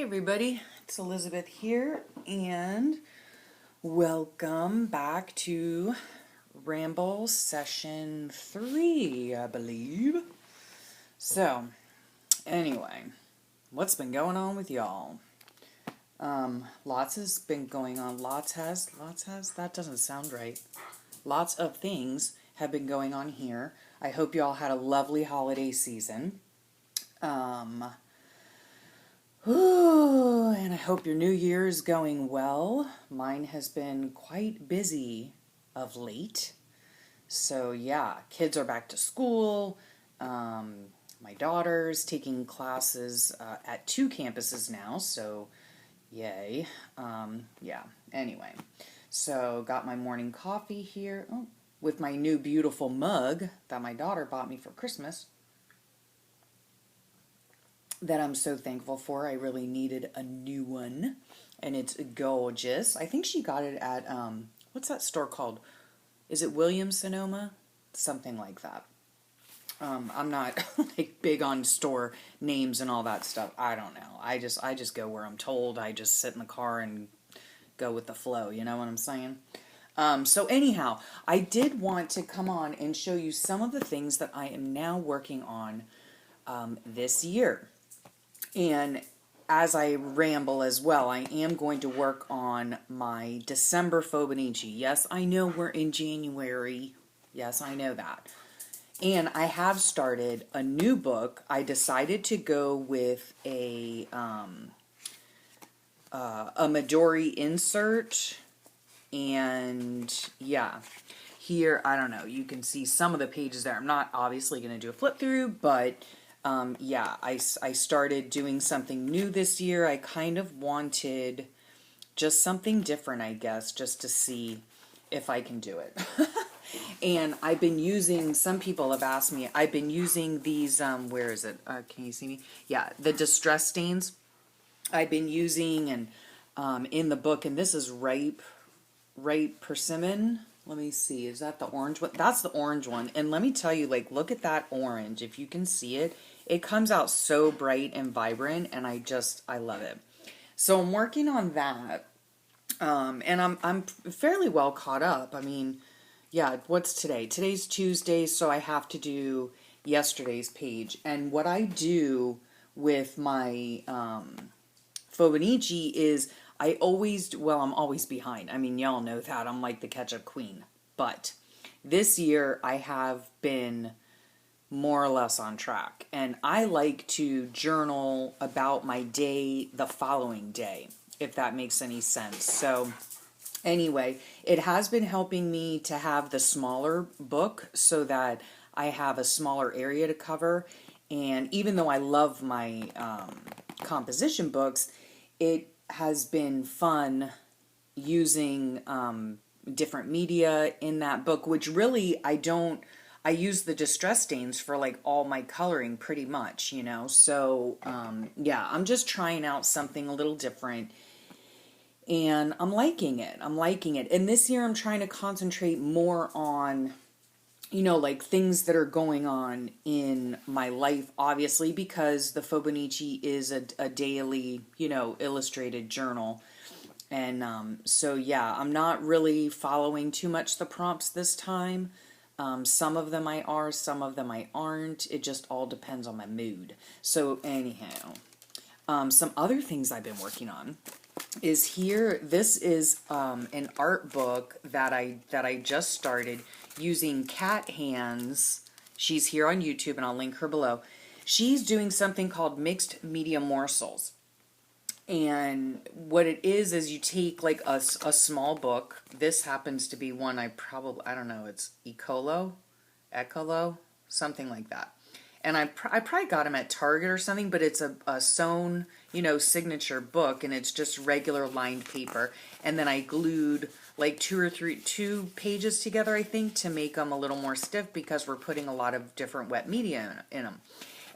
everybody, it's Elizabeth here, and welcome back to Ramble Session 3, I believe. So, anyway, what's been going on with y'all? Lots has been going on. Lots has, that doesn't sound right. Lots of things have been going on here. I hope y'all had a lovely holiday season. And I hope your new year is going well. Mine has been quite busy of late. So yeah, kids are back to school. My daughter's taking classes at 2 campuses now, so yay. Yeah, anyway. So got my morning coffee here with my new beautiful mug that my daughter bought me for Christmas. That I'm so thankful for. I really needed a new one, and it's gorgeous. I think she got it at what's that store called? Is it Williams-Sonoma? Something like that. I'm not like big on store names and all that stuff. I don't know. I just go where I'm told. I just sit in the car and go with the flow. You know what I'm saying? So anyhow, I did want to come on and show you some of the things that I am now working on this year. And as I ramble as well, I am going to work on my December Fobonichi. Yes, I know we're in January. Yes, I know that. And I have started a new book. I decided to go with a Midori insert. And yeah, here, I don't know, you can see some of the pages there. I'm not obviously going to do a flip through, but yeah, I started doing something new this year. I kind of wanted just something different, I guess, just to see if I can do it. And I've been using, some people have asked me, I've been using these, where is it? Can you see me? Yeah, the distress stains I've been using and in the book, and this is ripe persimmon. Let me see, is that the orange one? That's the orange one. And let me tell you, like, look at that orange. If you can see it, it comes out so bright and vibrant, and I love it. So I'm working on that, and I'm fairly well caught up. I mean, yeah, what's today? Today's Tuesday, so I have to do yesterday's page. And what I do with my Fobonichi is I'm always behind. I mean, y'all know that. I'm like the ketchup queen. But this year, I have been more or less on track. And I like to journal about my day the following day, if that makes any sense. So anyway, it has been helping me to have the smaller book so that I have a smaller area to cover. And even though I love my composition books, it has been fun using different media in that book, which really I use the distress stains for like all my coloring pretty much, you know. So yeah, I'm just trying out something a little different, and I'm liking it. And this year I'm trying to concentrate more on, you know, like things that are going on in my life, obviously, because the Fobonichi is a daily, you know, illustrated journal. And so, yeah, I'm not really following too much the prompts this time. Some of them I are, some of them I aren't. It just all depends on my mood. So anyhow, some other things I've been working on is here. This is an art book that I just started using cat hands. She's here on YouTube, and I'll link her below. She's doing something called mixed media morsels. And what it is you take like a small book. This happens to be one I don't know, it's Ecolo, something like that. And I probably got them at Target or something, but it's a sewn, you know, signature book, and it's just regular lined paper. And then I glued like 2 pages together, I think, to make them a little more stiff because we're putting a lot of different wet media in them.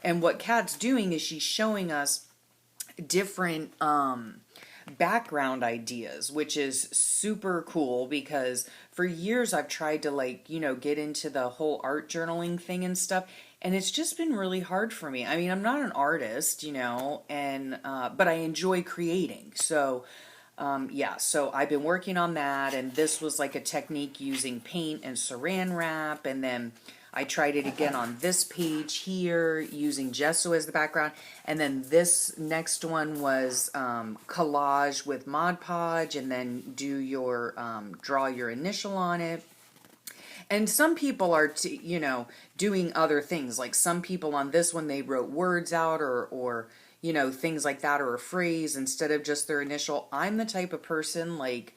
And what Kat's doing is she's showing us different background ideas, which is super cool because for years I've tried to, like, you know, get into the whole art journaling thing and stuff, And it's just been really hard for me. I mean, I'm not an artist, you know, and but I enjoy creating. So yeah, so I've been working on that, and this was like a technique using paint and saran wrap, and then I tried it again on this page here using gesso as the background, and then this next one was collage with Mod Podge, and then do your draw your initial on it. And some people are, you know, doing other things. Like some people on this one, they wrote words out or you know, things like that, or a phrase instead of just their initial. I'm the type of person, like,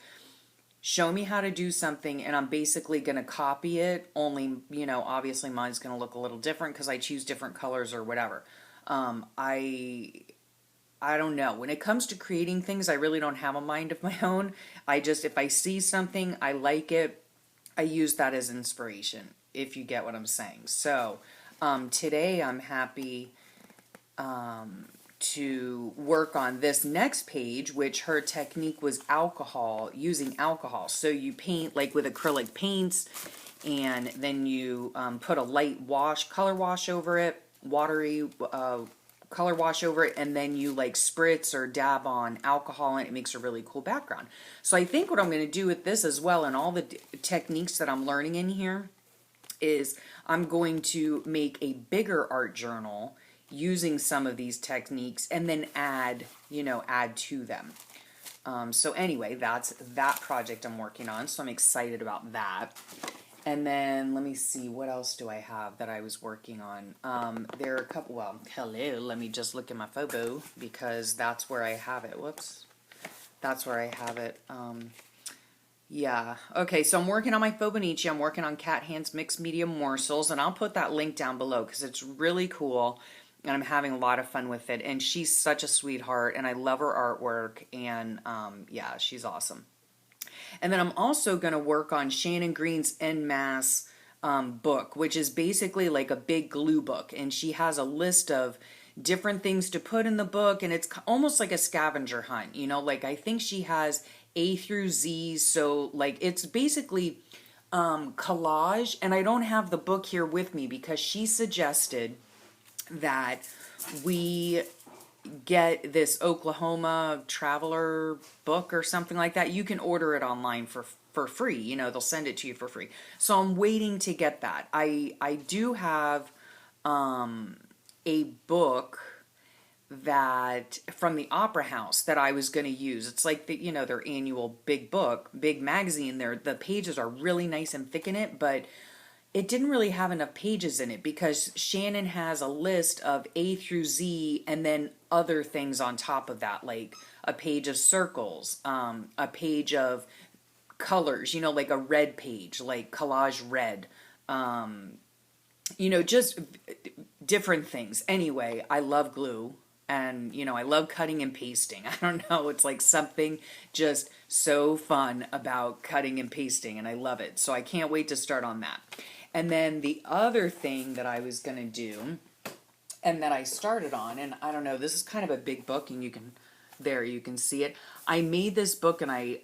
show me how to do something and I'm basically going to copy it. Only, you know, obviously mine's going to look a little different because I choose different colors or whatever. I don't know. When it comes to creating things, I really don't have a mind of my own. I just, if I see something, I like it, I use that as inspiration, if you get what I'm saying. So today I'm happy to work on this next page, which her technique was alcohol, using alcohol. So you paint like with acrylic paints, and then you put a light wash, color wash over it, watery color wash over it, and then you like spritz or dab on alcohol, and it makes a really cool background. So I think what I'm going to do with this as well, and all the techniques that I'm learning in here, is I'm going to make a bigger art journal using some of these techniques, and then add, you know, add to them. So anyway, that's that project I'm working on, so I'm excited about that. And then let me see, what else do I have that I was working on? There are a couple, well, hello, let me just look at my photo, because that's where I have it. Whoops. That's where I have it. Yeah. Okay, so I'm working on my Fobonichi. I'm working on Cat Hands Mixed Media Morsels, and I'll put that link down below because it's really cool, and I'm having a lot of fun with it. And she's such a sweetheart, and I love her artwork, and yeah, she's awesome. And then I'm also going to work on Shannon Green's En Masse book, which is basically like a big glue book, and she has a list of different things to put in the book, and it's almost like a scavenger hunt, you know, like I think she has A through Z, so like it's basically collage. And I don't have the book here with me because she suggested that we get this Oklahoma Traveler book or something like that. You can order it online for free, you know, they'll send it to you for free. So I'm waiting to get that. I do have a book that from the Opera House that I was going to use. It's like the, you know, their annual big book, big magazine. There, the pages are really nice and thick in it, but it didn't really have enough pages in it because Shannon has a list of A through Z and then other things on top of that, like a page of circles, a page of colors, you know, like a red page, like collage red, you know, just different things. Anyway, I love glue. And, you know, I love cutting and pasting. I don't know, it's like something just so fun about cutting and pasting, and I love it. So I can't wait to start on that. And then the other thing that I was going to do, and that I started on, and I don't know, this is kind of a big book, and you can, there, you can see it. I made this book, and I,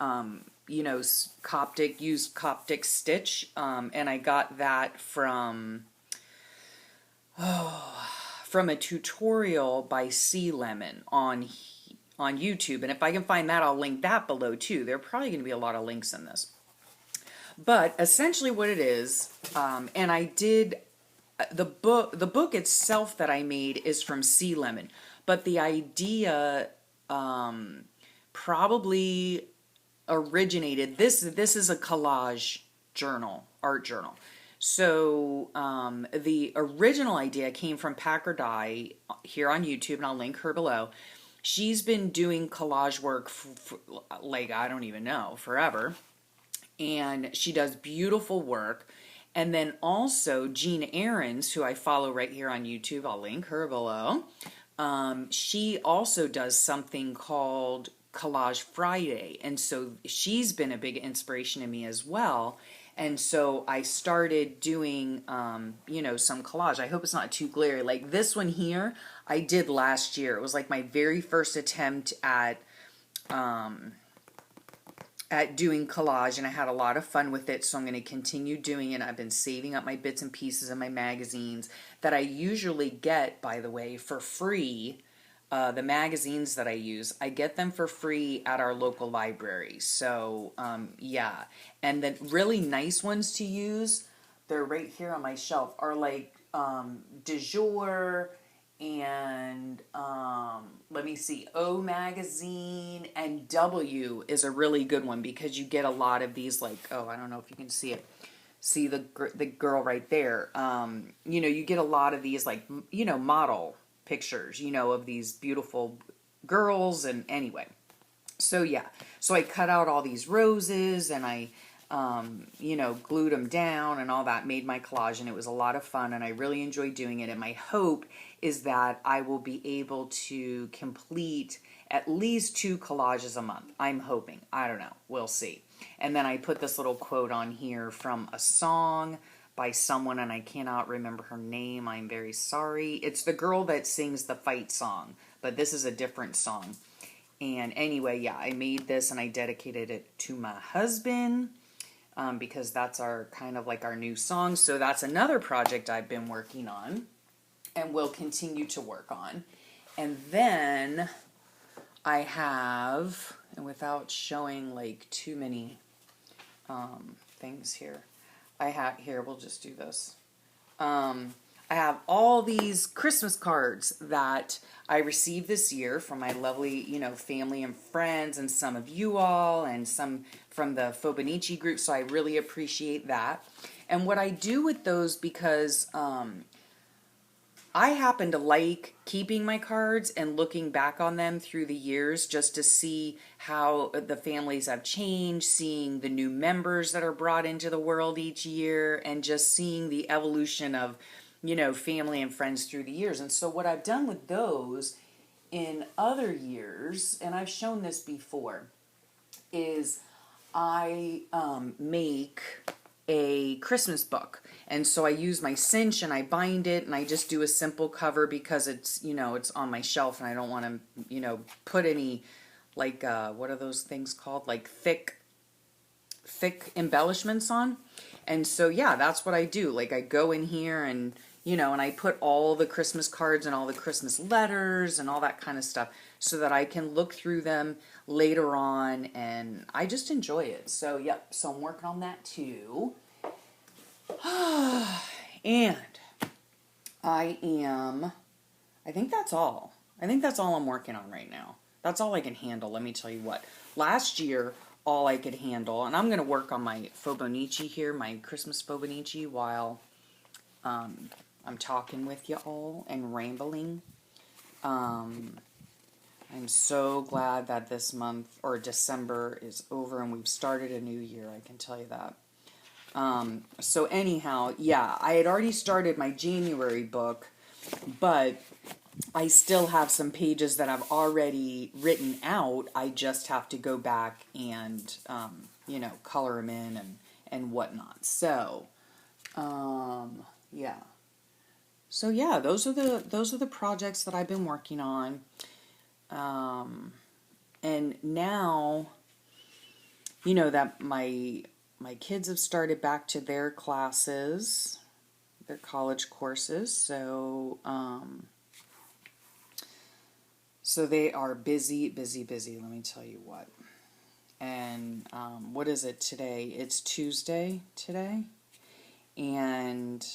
you know, used Coptic stitch, and I got that from a tutorial by Sea Lemon on YouTube. And if I can find that, I'll link that below too. There are probably going to be a lot of links in this. But essentially what it is, and I did, the book itself that I made is from Sea Lemon, but the idea probably originated, this is a collage journal, art journal. So the original idea came from Packer Dye here on YouTube, and I'll link her below. She's been doing collage work for like, I don't even know, forever. And she does beautiful work. And then also Jean Ahrens, who I follow right here on YouTube, I'll link her below. She also does something called Collage Friday. And so she's been a big inspiration to me as well. And so I started doing, you know, some collage. I hope it's not too glary. Like this one here, I did last year. It was like my very first attempt at at doing collage, and I had a lot of fun with it, so I'm going to continue doing it. I've been saving up my bits and pieces of my magazines that I usually get, by the way, for free. The magazines that I use, I get them for free at our local library. So, yeah. And the really nice ones to use, they're right here on my shelf, are like Du Jour and let me see, O Magazine, and W is a really good one because you get a lot of these, like, oh, I don't know if you can see it. See the girl right there. You know, you get a lot of these, like, you know, model pictures, you know, of these beautiful girls. And anyway, so yeah, so I cut out all these roses, and I you know, glued them down and all that, made my collage, and it was a lot of fun, and I really enjoyed doing it. And my hope is that I will be able to complete at least 2 collages a month. I'm hoping. I don't know. We'll see. And then I put this little quote on here from a song by someone, and I cannot remember her name. I'm very sorry. It's the girl that sings the fight song, but this is a different song. And anyway, yeah, I made this and I dedicated it to my husband. Because that's our kind of like our new song. So that's another project I've been working on and will continue to work on. And then I have, and without showing like too many things here, I have, here, we'll just do this. I have all these Christmas cards that I received this year from my lovely, you know, family and friends, and some of you all, and some from the Fobonichi group, so I really appreciate that. And what I do with those, because I happen to like keeping my cards and looking back on them through the years just to see how the families have changed, seeing the new members that are brought into the world each year, and just seeing the evolution of, you know, family and friends through the years. And so what I've done with those in other years, and I've shown this before, is I make a Christmas book. And so I use my cinch and I bind it, and I just do a simple cover because it's, you know, it's on my shelf, and I don't want to, you know, put any, like, what are those things called? Like thick embellishments on. And so, yeah, that's what I do. Like, I go in here and, you know, and I put all the Christmas cards and all the Christmas letters and all that kind of stuff so that I can look through them later on, and I just enjoy it. So, yep, so I'm working on that too. And I think that's all. I think that's all I'm working on right now. That's all I can handle, let me tell you what. Last year, all I could handle, and I'm going to work on my Fobonichi here, my Christmas Fobonichi, while I'm talking with you all and rambling. I'm so glad that this month, or December, is over and we've started a new year, I can tell you that. So anyhow, yeah, I had already started my January book, but I still have some pages that I've already written out. I just have to go back and, you know, color them in and whatnot. So, yeah. So yeah, those are the projects that I've been working on. And now, you know, that my kids have started back to their classes, their college courses, so so they are busy, let me tell you what. And what is it today? It's Tuesday today, and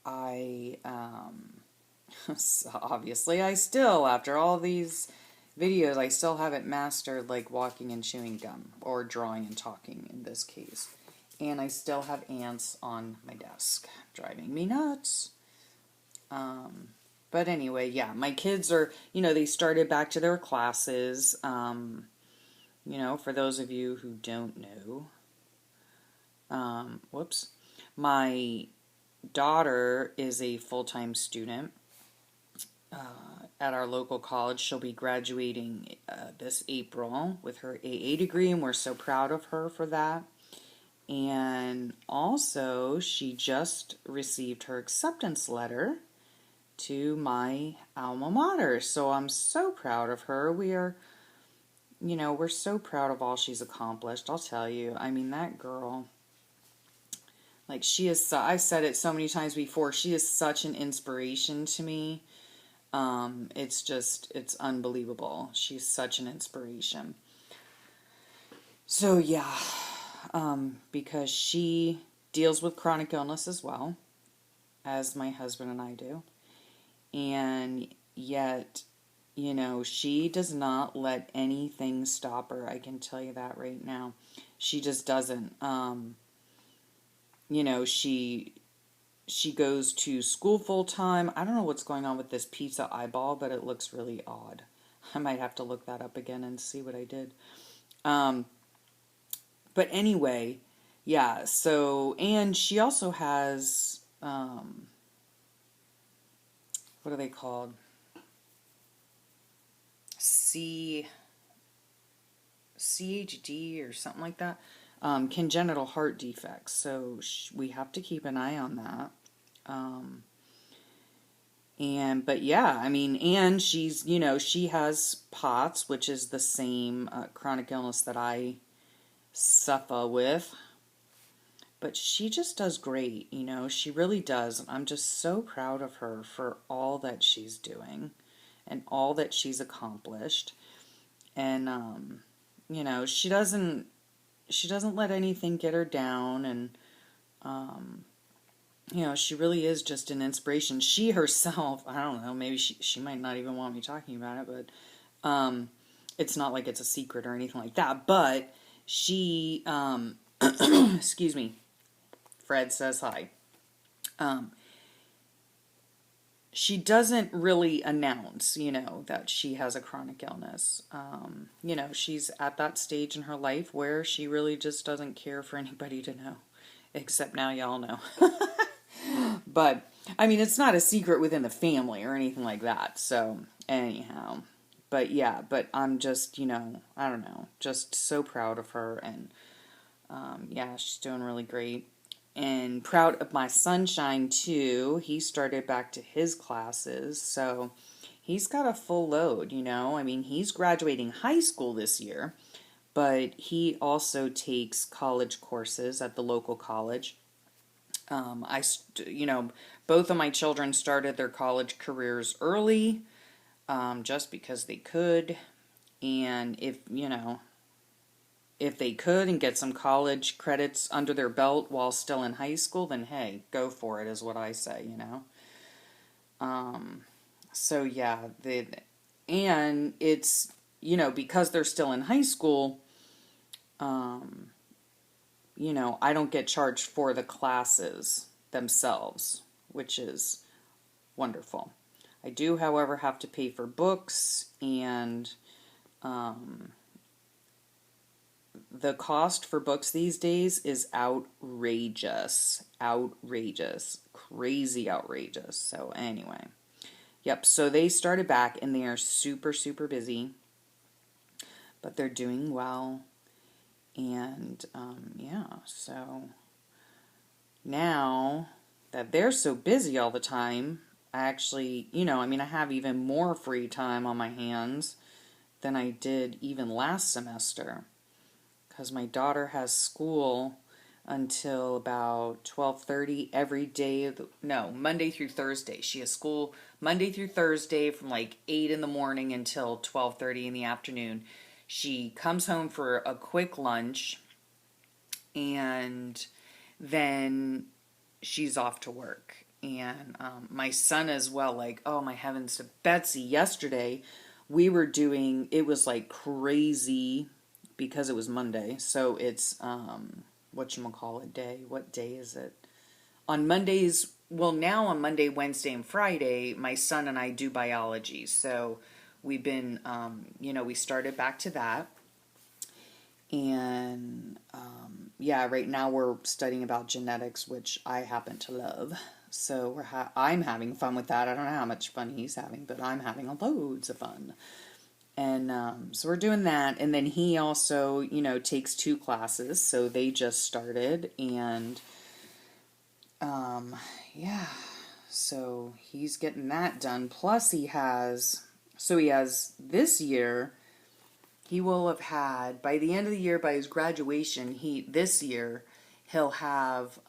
I so obviously I still, after all these videos, I still haven't mastered, like, walking and chewing gum, or drawing and talking in this case. And I still have ants on my desk, driving me nuts. But anyway, yeah, my kids are, you know, they started back to their classes. You know, for those of you who don't know, whoops, my daughter is a full-time student at our local college. She'll be graduating this April with her AA degree, and we're so proud of her for that. And also, she just received her acceptance letter to my alma mater, so I'm so proud of her. We are you know, we're so proud of all she's accomplished. I'll tell you. I mean, that girl, like, she is, I've said it so many times before, she is such an inspiration to me. It's just, it's unbelievable. She's such an inspiration. So, yeah, because she deals with chronic illness as well, as my husband and I do. And yet, you know, she does not let anything stop her. I can tell you that right now. She just doesn't. You know, she goes to school full time. I don't know what's going on with this pizza eyeball, but it looks really odd. I might have to look that up again and see what I did. But anyway, yeah, so, and she also has, what are they called? CHD or something like that. Congenital heart defects. So we have to keep an eye on that. But yeah, I mean, and she's, you know, she has POTS, which is the same chronic illness that I suffer with. But she just does great, you know, she really does. I'm just so proud of her for all that she's doing and all that she's accomplished. And, you know, she doesn't let anything get her down. And, you know, she really is just an inspiration. She herself, I don't know, maybe she might not even want me talking about it, but it's not like it's a secret or anything like that. But she, excuse me, Fred says hi. She doesn't really announce, you know, that she has a chronic illness. You know, she's at that stage in her life where she really just doesn't care for anybody to know. Except now y'all know. But, I mean, it's not a secret within the family or anything like that. So, anyhow. But, yeah, but I'm just, you know, I don't know, just so proud of her. And, yeah, she's doing really great. And proud of my sunshine, too. He started back to his classes. So, he's got a full load, you know. I mean, he's graduating high school this year. But he also takes college courses at the local college. You know, both of my children started their college careers early, just because they could. And if, you know, if they could and get some college credits under their belt while still in high school, then hey, go for it is what I say, you know. So yeah, and it's, you know, because they're still in high school, you know, I don't get charged for the classes themselves, which is wonderful. I do, however, have to pay for books, and the cost for books these days is outrageous. Outrageous. Crazy outrageous. So anyway. Yep, so they started back, and they are super, super busy. But they're doing well. And, yeah, so now that they're so busy all the time, I actually, you know, I mean, I have even more free time on my hands than I did even last semester. Because my daughter has school until about 12:30 every day. No, Monday through Thursday. She has school Monday through Thursday from like 8 in the morning until 12:30 in the afternoon. She comes home for a quick lunch, and then she's off to work. And my son as well, like, oh my heavens to Betsy, yesterday we were doing, it was like crazy because it was Monday. So it's, whatchamacallit day? What day is it? On Mondays, well, now on Monday, Wednesday, and Friday, my son and I do biology. So we've been, you know, we started back to that. And, yeah, right now we're studying about genetics, which I happen to love. So I'm having fun with that. I don't know how much fun he's having, but I'm having loads of fun. And so we're doing that. And then he also, you know, takes 2 classes. So they just started. And, yeah, so he's getting that done. Plus he has this year, he will have had, by the end of the year, by his graduation, this year, he'll have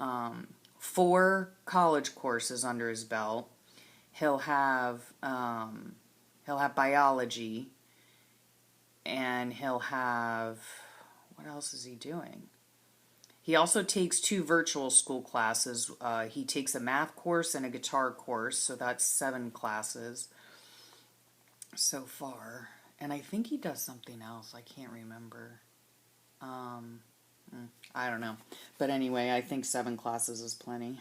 4 college courses under his belt. He'll have biology, and he'll have, what else is he doing? He also takes 2 virtual school classes. He takes a math course and a guitar course, so that's 7 classes so far. And I think he does something else. I can't remember. I don't know. But anyway, I think 7 classes is plenty.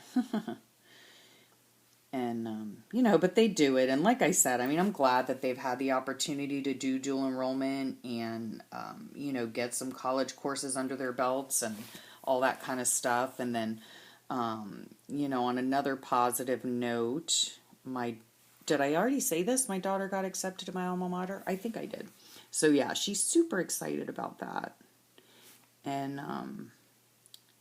And, but they do it. And like I said, I mean, I'm glad that they've had the opportunity to do dual enrollment and, get some college courses under their belts and all that kind of stuff. And then, on another positive note, did I already say this? My daughter got accepted to my alma mater? I think I did. So yeah, she's super excited about that. And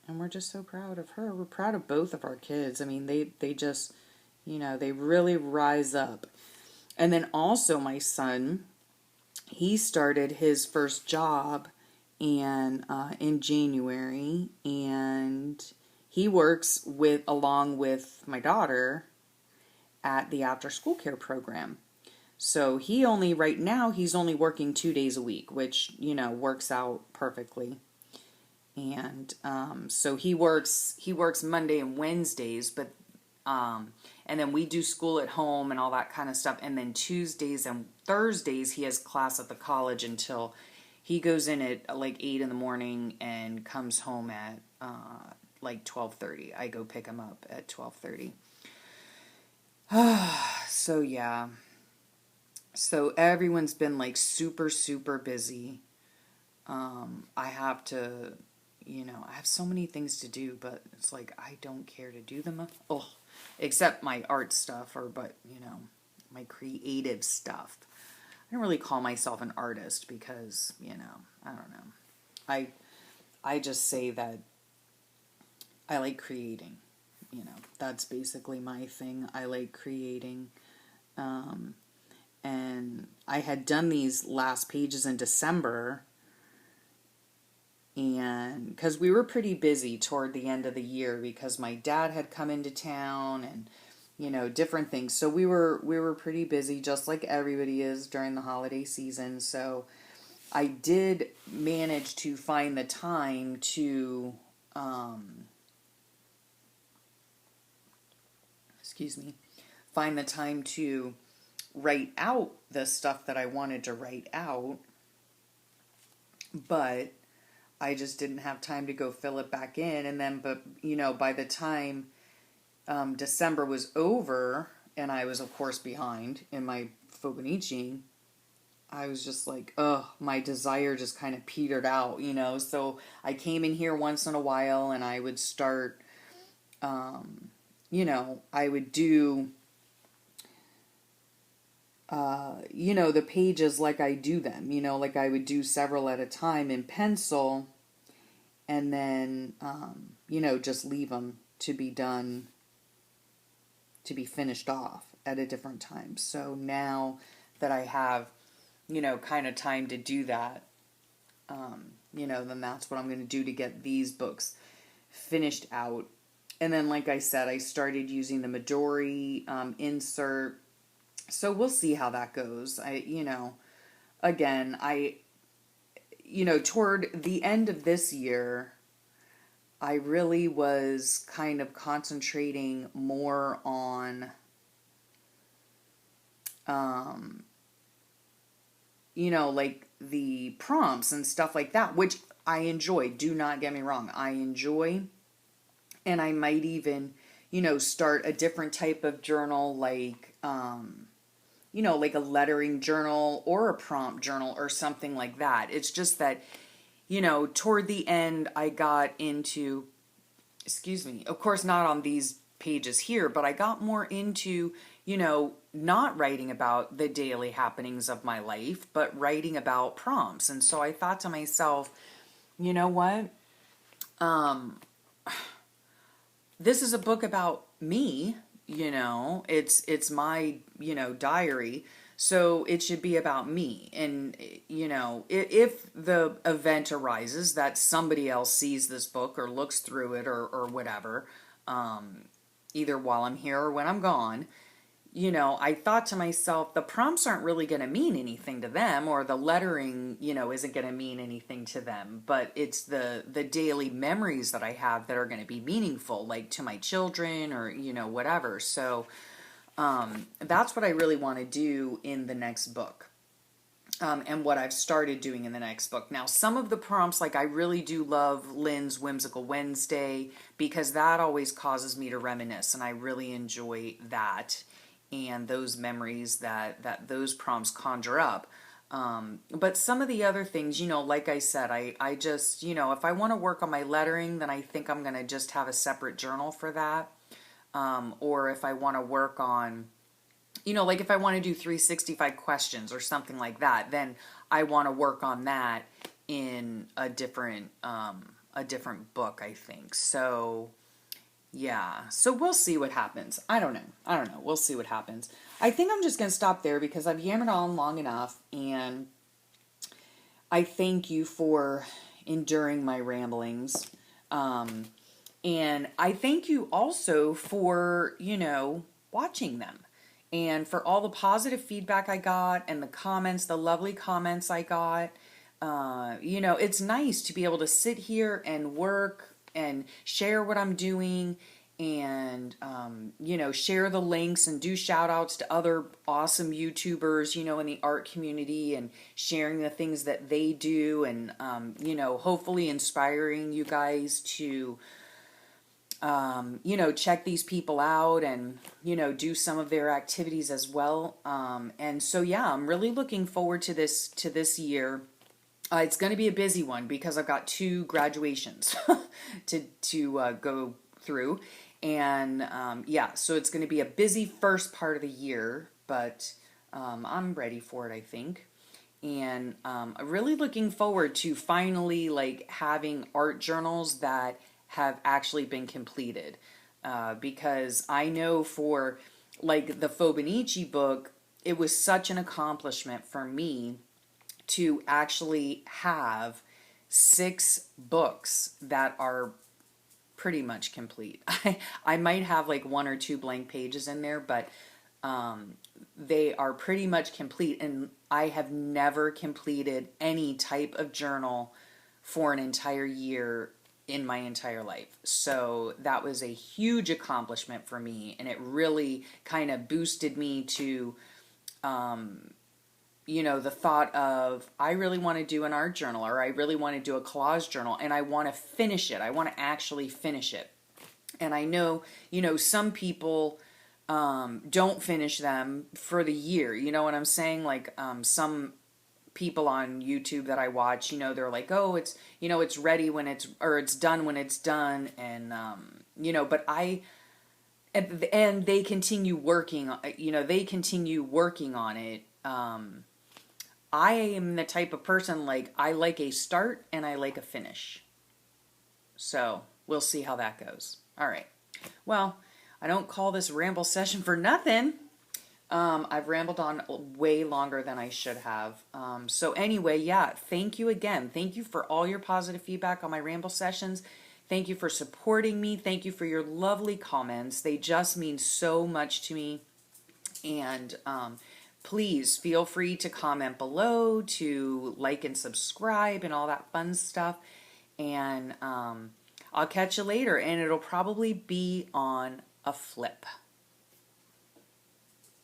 we're just so proud of her. We're proud of both of our kids. I mean, they just, they really rise up. And then also my son, he started his first job in January, and he works along with my daughter at the after school care program. So right now he's only working 2 days a week, which, works out perfectly. And so he works Monday and Wednesdays, but and then we do school at home and all that kind of stuff. And then Tuesdays and Thursdays he has class at the college until he goes in at like 8 in the morning and comes home at like 12:30. I go pick him up at 12:30. So yeah. So everyone's been like super, super busy. I have to, I have so many things to do, but it's like I don't care to do them. Except my art stuff but my creative stuff. I don't really call myself an artist because, I don't know. I just say that I like creating. That's basically my thing. I like creating. And I had done these last pages in December, and because we were pretty busy toward the end of the year because my dad had come into town and different things. So we were pretty busy, just like everybody is during the holiday season. So I did manage to find the time to find the time to write out the stuff that I wanted to write out, but I just didn't have time to go fill it back in. And then, by the time December was over, and I was, of course, behind in my Fibonacci, I was just like, my desire just kind of petered out, So I came in here once in a while, and I would start, I would do, the pages like I do them, like I would do several at a time in pencil, and then, just leave them to be done, to be finished off at a different time. So now that I have, kind of time to do that, then that's what I'm going to do to get these books finished out. And then, like I said, I started using the Midori insert. So we'll see how that goes. Toward the end of this year, I really was kind of concentrating more on, like the prompts and stuff like that, which I enjoy. Do not get me wrong. I enjoy, and I might even, start a different type of journal, like, like a lettering journal or a prompt journal or something like that. It's just that, toward the end, I got into, of course not on these pages here, but I got more into, not writing about the daily happenings of my life, but writing about prompts. And so I thought to myself, you know what? This is a book about me, it's my, diary. So it should be about me. And, if the event arises that somebody else sees this book or looks through it or whatever, either while I'm here or when I'm gone, I thought to myself, the prompts aren't really going to mean anything to them, or the lettering, isn't going to mean anything to them, but it's the daily memories that I have that are going to be meaningful, like to my children or, whatever. So that's what I really want to do in the next book. And what I've started doing in the next book. Now, some of the prompts, like I really do love Lynn's Whimsical Wednesday, because that always causes me to reminisce, and I really enjoy that and those memories that those prompts conjure up. But some of the other things, like I said, I just, if I want to work on my lettering, then I think I'm going to just have a separate journal for that. Or if I want to work on, like if I want to do 365 questions or something like that, then I want to work on that in a different book, I think. So yeah, so we'll see what happens. I don't know. We'll see what happens. I think I'm just going to stop there because I've yammered on long enough, and I thank you for enduring my ramblings. And I thank you also for, watching them, and for all the positive feedback I got and the comments, the lovely comments I got. It's nice to be able to sit here and work and share what I'm doing, and share the links and do shout outs to other awesome YouTubers, in the art community, and sharing the things that they do, and hopefully inspiring you guys to check these people out and, do some of their activities as well. And so, yeah, I'm really looking forward to this year. It's going to be a busy one because I've got 2 graduations to go through. And, so it's going to be a busy first part of the year, but I'm ready for it, I think. And I'm really looking forward to finally, having art journals that have actually been completed. Because I know for, the Fobonichi book, it was such an accomplishment for me to actually have 6 books that are pretty much complete. I might have 1 or 2 blank pages in there, but they are pretty much complete, and I have never completed any type of journal for an entire year in my entire life. So that was a huge accomplishment for me, and it really kind of boosted me to the thought of, I really want to do an art journal, or I really want to do a collage journal, and I want to finish it. I want to actually finish it. And I know, some people don't finish them for the year. You know what I'm saying? Some people on YouTube that I watch, they're like, oh, it's ready when it's done when it's done. And, but and they continue working, on it. I am the type of person, I like a start and I like a finish. So we'll see how that goes. All right. Well, I don't call this ramble session for nothing. I've rambled on way longer than I should have. So anyway, yeah, thank you again. Thank you for all your positive feedback on my ramble sessions. Thank you for supporting me. Thank you for your lovely comments. They just mean so much to me. And, please feel free to comment below, to like and subscribe and all that fun stuff. And I'll catch you later, and it'll probably be on a flip.